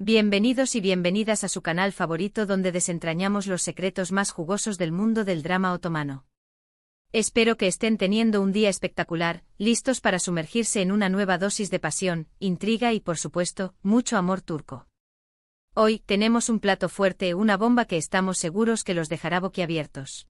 Bienvenidos y bienvenidas a su canal favorito donde desentrañamos los secretos más jugosos del mundo del drama otomano. Espero que estén teniendo un día espectacular, listos para sumergirse en una nueva dosis de pasión, intriga y, por supuesto, mucho amor turco. Hoy tenemos un plato fuerte, una bomba que estamos seguros que los dejará boquiabiertos.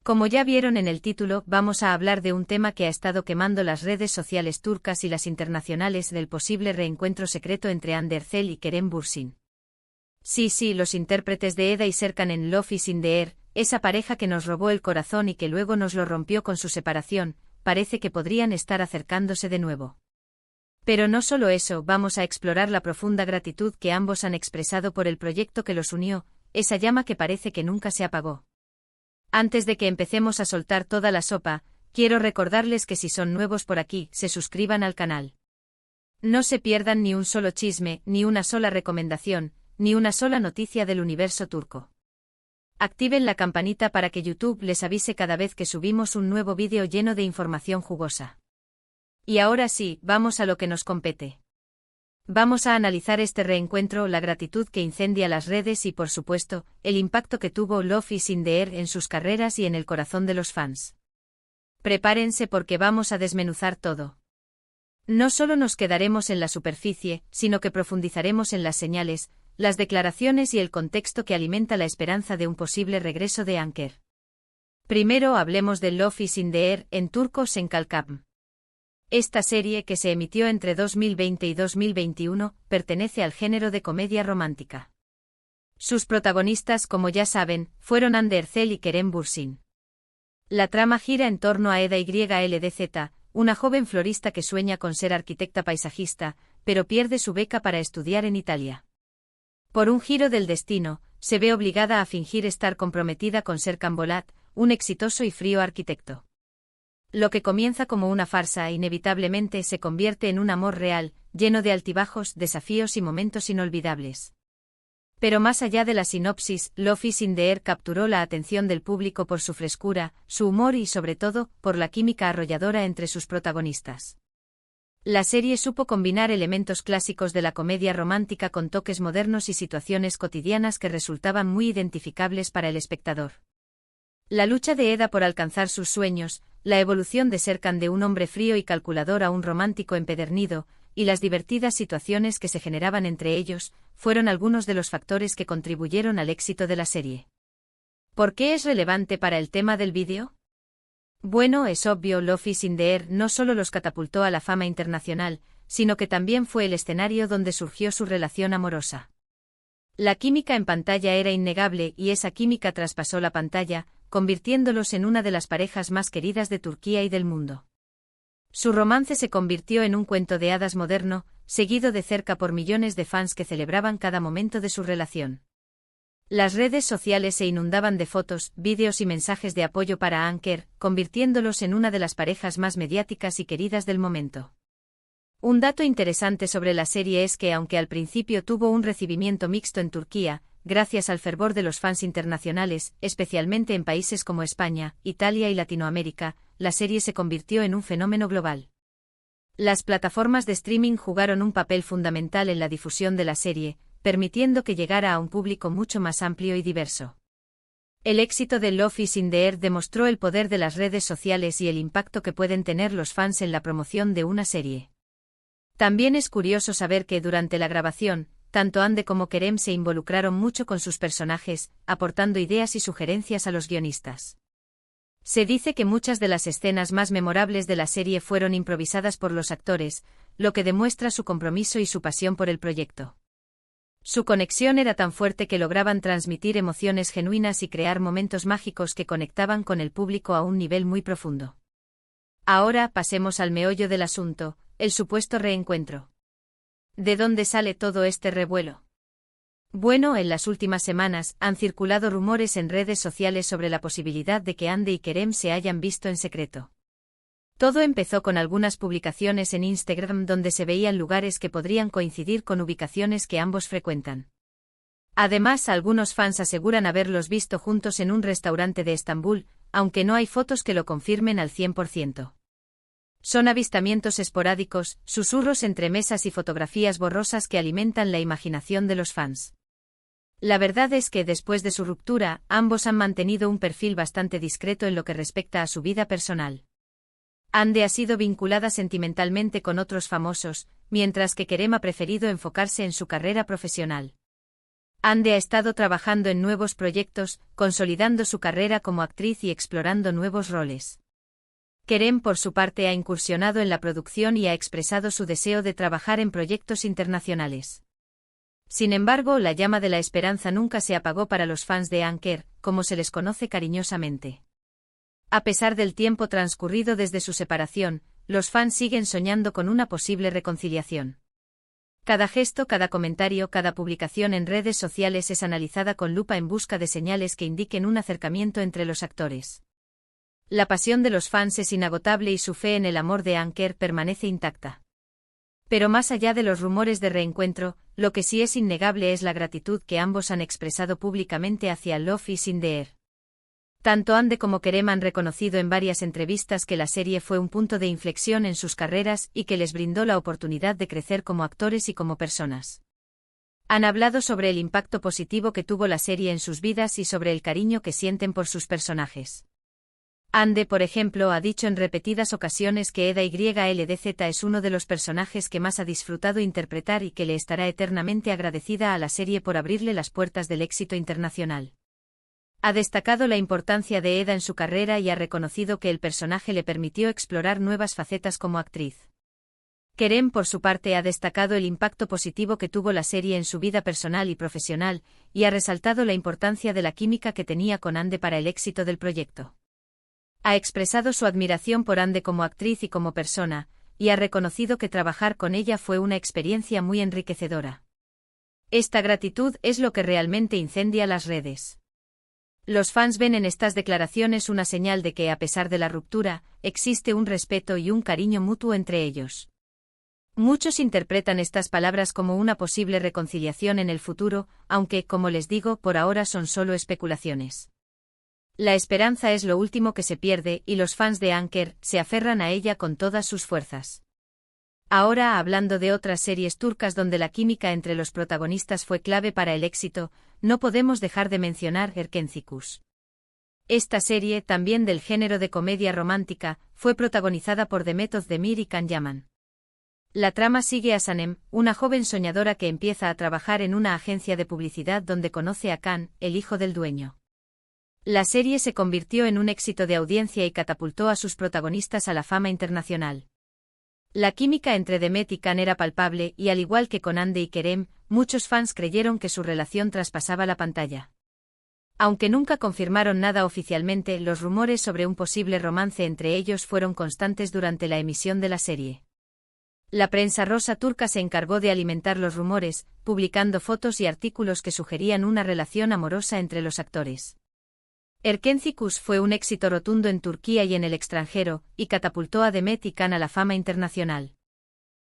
Como ya vieron en el título, vamos a hablar de un tema que ha estado quemando las redes sociales turcas y las internacionales, del posible reencuentro secreto entre Hande Erçel y Kerem Bürsin. Sí, los intérpretes de Eda y Serkan en Love is in the Air, esa pareja que nos robó el corazón y que luego nos lo rompió con su separación, parece que podrían estar acercándose de nuevo. Pero no solo eso, vamos a explorar la profunda gratitud que ambos han expresado por el proyecto que los unió, esa llama que parece que nunca se apagó. Antes de que empecemos a soltar toda la sopa, quiero recordarles que si son nuevos por aquí, se suscriban al canal. No se pierdan ni un solo chisme, ni una sola recomendación, ni una sola noticia del universo turco. Activen la campanita para que YouTube les avise cada vez que subimos un nuevo vídeo lleno de información jugosa. Y ahora sí, vamos a lo que nos compete. Vamos a analizar este reencuentro, la gratitud que incendia las redes y, por supuesto, el impacto que tuvo Love is in the Air en sus carreras y en el corazón de los fans. Prepárense porque vamos a desmenuzar todo. No solo nos quedaremos en la superficie, sino que profundizaremos en las señales, las declaraciones y el contexto que alimenta la esperanza de un posible regreso de Anker. Primero hablemos de Love is in the Air, en turco Senkalkam. Esta serie, que se emitió entre 2020 y 2021, pertenece al género de comedia romántica. Sus protagonistas, como ya saben, fueron Hande Erçel y Kerem Bürsin. La trama gira en torno a Eda YLDZ, una joven florista que sueña con ser arquitecta paisajista, pero pierde su beca para estudiar en Italia. Por un giro del destino, se ve obligada a fingir estar comprometida con Serkan Bolat, un exitoso y frío arquitecto. Lo que comienza como una farsa inevitablemente se convierte en un amor real, lleno de altibajos, desafíos y momentos inolvidables. Pero más allá de la sinopsis, Love is in the Air capturó la atención del público por su frescura, su humor y, sobre todo, por la química arrolladora entre sus protagonistas. La serie supo combinar elementos clásicos de la comedia romántica con toques modernos y situaciones cotidianas que resultaban muy identificables para el espectador. La lucha de Eda por alcanzar sus sueños, la evolución de Serkan de un hombre frío y calculador a un romántico empedernido, y las divertidas situaciones que se generaban entre ellos, fueron algunos de los factores que contribuyeron al éxito de la serie. ¿Por qué es relevante para el tema del vídeo? Bueno, es obvio, Love is in the Air no solo los catapultó a la fama internacional, sino que también fue el escenario donde surgió su relación amorosa. La química en pantalla era innegable y esa química traspasó la pantalla, convirtiéndolos en una de las parejas más queridas de Turquía y del mundo. Su romance se convirtió en un cuento de hadas moderno, seguido de cerca por millones de fans que celebraban cada momento de su relación. Las redes sociales se inundaban de fotos, vídeos y mensajes de apoyo para Anker, convirtiéndolos en una de las parejas más mediáticas y queridas del momento. Un dato interesante sobre la serie es que, aunque al principio tuvo un recibimiento mixto en Turquía, gracias al fervor de los fans internacionales, especialmente en países como España, Italia y Latinoamérica, la serie se convirtió en un fenómeno global. Las plataformas de streaming jugaron un papel fundamental en la difusión de la serie, permitiendo que llegara a un público mucho más amplio y diverso. El éxito de Love is in the Air demostró el poder de las redes sociales y el impacto que pueden tener los fans en la promoción de una serie. También es curioso saber que durante la grabación, tanto Hande como Kerem se involucraron mucho con sus personajes, aportando ideas y sugerencias a los guionistas. Se dice que muchas de las escenas más memorables de la serie fueron improvisadas por los actores, lo que demuestra su compromiso y su pasión por el proyecto. Su conexión era tan fuerte que lograban transmitir emociones genuinas y crear momentos mágicos que conectaban con el público a un nivel muy profundo. Ahora pasemos al meollo del asunto, el supuesto reencuentro. ¿De dónde sale todo este revuelo? Bueno, en las últimas semanas han circulado rumores en redes sociales sobre la posibilidad de que Hande y Kerem se hayan visto en secreto. Todo empezó con algunas publicaciones en Instagram donde se veían lugares que podrían coincidir con ubicaciones que ambos frecuentan. Además, algunos fans aseguran haberlos visto juntos en un restaurante de Estambul, aunque no hay fotos que lo confirmen al 100%. Son avistamientos esporádicos, susurros entre mesas y fotografías borrosas que alimentan la imaginación de los fans. La verdad es que después de su ruptura, ambos han mantenido un perfil bastante discreto en lo que respecta a su vida personal. Ande ha sido vinculada sentimentalmente con otros famosos, mientras que Kerem ha preferido enfocarse en su carrera profesional. Ande ha estado trabajando en nuevos proyectos, consolidando su carrera como actriz y explorando nuevos roles. Kerem, por su parte, ha incursionado en la producción y ha expresado su deseo de trabajar en proyectos internacionales. Sin embargo, la llama de la esperanza nunca se apagó para los fans de Anker, como se les conoce cariñosamente. A pesar del tiempo transcurrido desde su separación, los fans siguen soñando con una posible reconciliación. Cada gesto, cada comentario, cada publicación en redes sociales es analizada con lupa en busca de señales que indiquen un acercamiento entre los actores. La pasión de los fans es inagotable y su fe en el amor de Anker permanece intacta. Pero más allá de los rumores de reencuentro, lo que sí es innegable es la gratitud que ambos han expresado públicamente hacia Love is in the Air. Tanto Ande como Kerem han reconocido en varias entrevistas que la serie fue un punto de inflexión en sus carreras y que les brindó la oportunidad de crecer como actores y como personas. Han hablado sobre el impacto positivo que tuvo la serie en sus vidas y sobre el cariño que sienten por sus personajes. Ande, por ejemplo, ha dicho en repetidas ocasiones que Eda YLDZ es uno de los personajes que más ha disfrutado interpretar y que le estará eternamente agradecida a la serie por abrirle las puertas del éxito internacional. Ha destacado la importancia de Eda en su carrera y ha reconocido que el personaje le permitió explorar nuevas facetas como actriz. Kerem, por su parte, ha destacado el impacto positivo que tuvo la serie en su vida personal y profesional, y ha resaltado la importancia de la química que tenía con Ande para el éxito del proyecto. Ha expresado su admiración por Ande como actriz y como persona, y ha reconocido que trabajar con ella fue una experiencia muy enriquecedora. Esta gratitud es lo que realmente incendia las redes. Los fans ven en estas declaraciones una señal de que, a pesar de la ruptura, existe un respeto y un cariño mutuo entre ellos. Muchos interpretan estas palabras como una posible reconciliación en el futuro, aunque, como les digo, por ahora son solo especulaciones. La esperanza es lo último que se pierde y los fans de Anker se aferran a ella con todas sus fuerzas. Ahora, hablando de otras series turcas donde la química entre los protagonistas fue clave para el éxito, no podemos dejar de mencionar Erkencikus. Esta serie, también del género de comedia romántica, fue protagonizada por Demet Özdemir y Can Yaman. La trama sigue a Sanem, una joven soñadora que empieza a trabajar en una agencia de publicidad donde conoce a Can, el hijo del dueño. La serie se convirtió en un éxito de audiencia y catapultó a sus protagonistas a la fama internacional. La química entre Demet y Can era palpable y, al igual que con Ande y Kerem, muchos fans creyeron que su relación traspasaba la pantalla. Aunque nunca confirmaron nada oficialmente, los rumores sobre un posible romance entre ellos fueron constantes durante la emisión de la serie. La prensa rosa turca se encargó de alimentar los rumores, publicando fotos y artículos que sugerían una relación amorosa entre los actores. Erkencikus fue un éxito rotundo en Turquía y en el extranjero, y catapultó a Demet y Can a la fama internacional.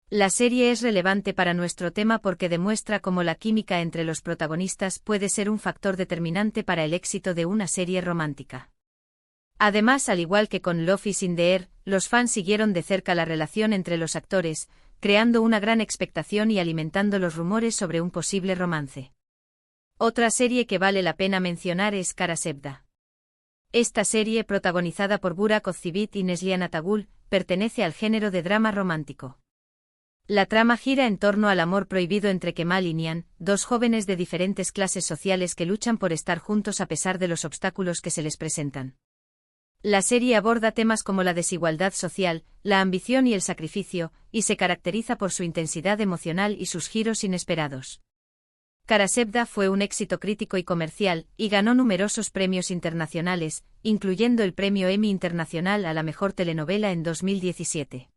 La serie es relevante para nuestro tema porque demuestra cómo la química entre los protagonistas puede ser un factor determinante para el éxito de una serie romántica. Además, al igual que con Love is in the Air, los fans siguieron de cerca la relación entre los actores, creando una gran expectación y alimentando los rumores sobre un posible romance. Otra serie que vale la pena mencionar es Kara Sevda. Esta serie, protagonizada por Burak Özçivit y Neslihan Atagül, pertenece al género de drama romántico. La trama gira en torno al amor prohibido entre Kemal y Nihan, dos jóvenes de diferentes clases sociales que luchan por estar juntos a pesar de los obstáculos que se les presentan. La serie aborda temas como la desigualdad social, la ambición y el sacrificio, y se caracteriza por su intensidad emocional y sus giros inesperados. Kara Sevda fue un éxito crítico y comercial, y ganó numerosos premios internacionales, incluyendo el Premio Emmy Internacional a la Mejor Telenovela en 2017.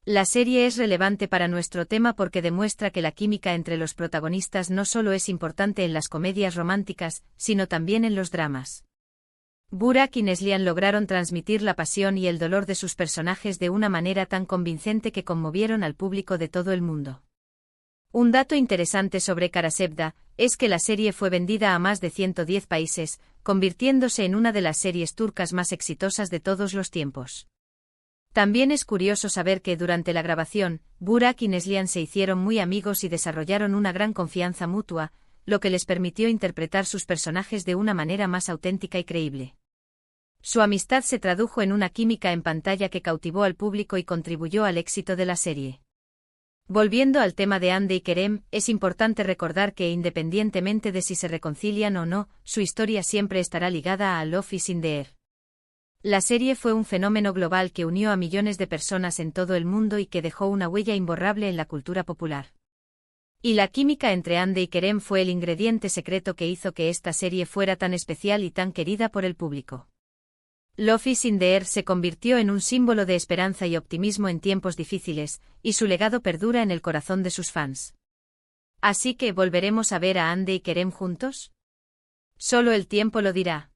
La serie es relevante para nuestro tema porque demuestra que la química entre los protagonistas no solo es importante en las comedias románticas, sino también en los dramas. Burak y Neslihan lograron transmitir la pasión y el dolor de sus personajes de una manera tan convincente que conmovieron al público de todo el mundo. Un dato interesante sobre Kara Sevda es que la serie fue vendida a más de 110 países, convirtiéndose en una de las series turcas más exitosas de todos los tiempos. También es curioso saber que durante la grabación, Burak y Neslihan se hicieron muy amigos y desarrollaron una gran confianza mutua, lo que les permitió interpretar sus personajes de una manera más auténtica y creíble. Su amistad se tradujo en una química en pantalla que cautivó al público y contribuyó al éxito de la serie. Volviendo al tema de Hande y Kerem, es importante recordar que independientemente de si se reconcilian o no, su historia siempre estará ligada a Love is in the Air. La serie fue un fenómeno global que unió a millones de personas en todo el mundo y que dejó una huella imborrable en la cultura popular. Y la química entre Hande y Kerem fue el ingrediente secreto que hizo que esta serie fuera tan especial y tan querida por el público. Love is in the Air se convirtió en un símbolo de esperanza y optimismo en tiempos difíciles, y su legado perdura en el corazón de sus fans. Así que, ¿volveremos a ver a Hande y Kerem juntos? Solo el tiempo lo dirá.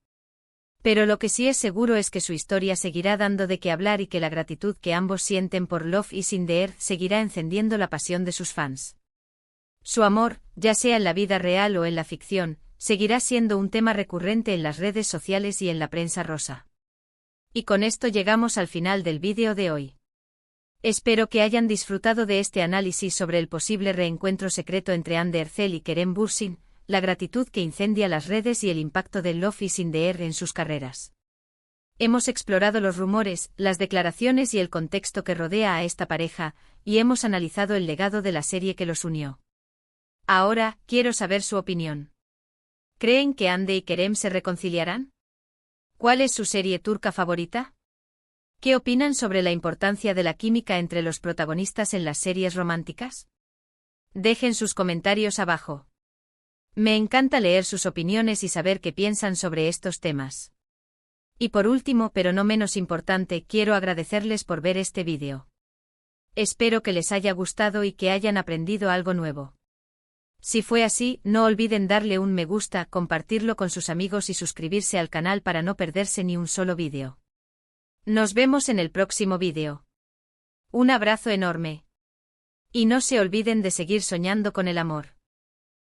Pero lo que sí es seguro es que su historia seguirá dando de qué hablar y que la gratitud que ambos sienten por Love is in the Air seguirá encendiendo la pasión de sus fans. Su amor, ya sea en la vida real o en la ficción, seguirá siendo un tema recurrente en las redes sociales y en la prensa rosa. Y con esto llegamos al final del vídeo de hoy. Espero que hayan disfrutado de este análisis sobre el posible reencuentro secreto entre Hande Erçel y Kerem Bürsin, la gratitud que incendia las redes y el impacto de Love is in the Air en sus carreras. Hemos explorado los rumores, las declaraciones y el contexto que rodea a esta pareja, y hemos analizado el legado de la serie que los unió. Ahora, quiero saber su opinión. ¿Creen que Hande y Kerem se reconciliarán? ¿Cuál es su serie turca favorita? ¿Qué opinan sobre la importancia de la química entre los protagonistas en las series románticas? Dejen sus comentarios abajo. Me encanta leer sus opiniones y saber qué piensan sobre estos temas. Y por último, pero no menos importante, quiero agradecerles por ver este vídeo. Espero que les haya gustado y que hayan aprendido algo nuevo. Si fue así, no olviden darle un me gusta, compartirlo con sus amigos y suscribirse al canal para no perderse ni un solo vídeo. Nos vemos en el próximo vídeo. Un abrazo enorme. Y no se olviden de seguir soñando con el amor.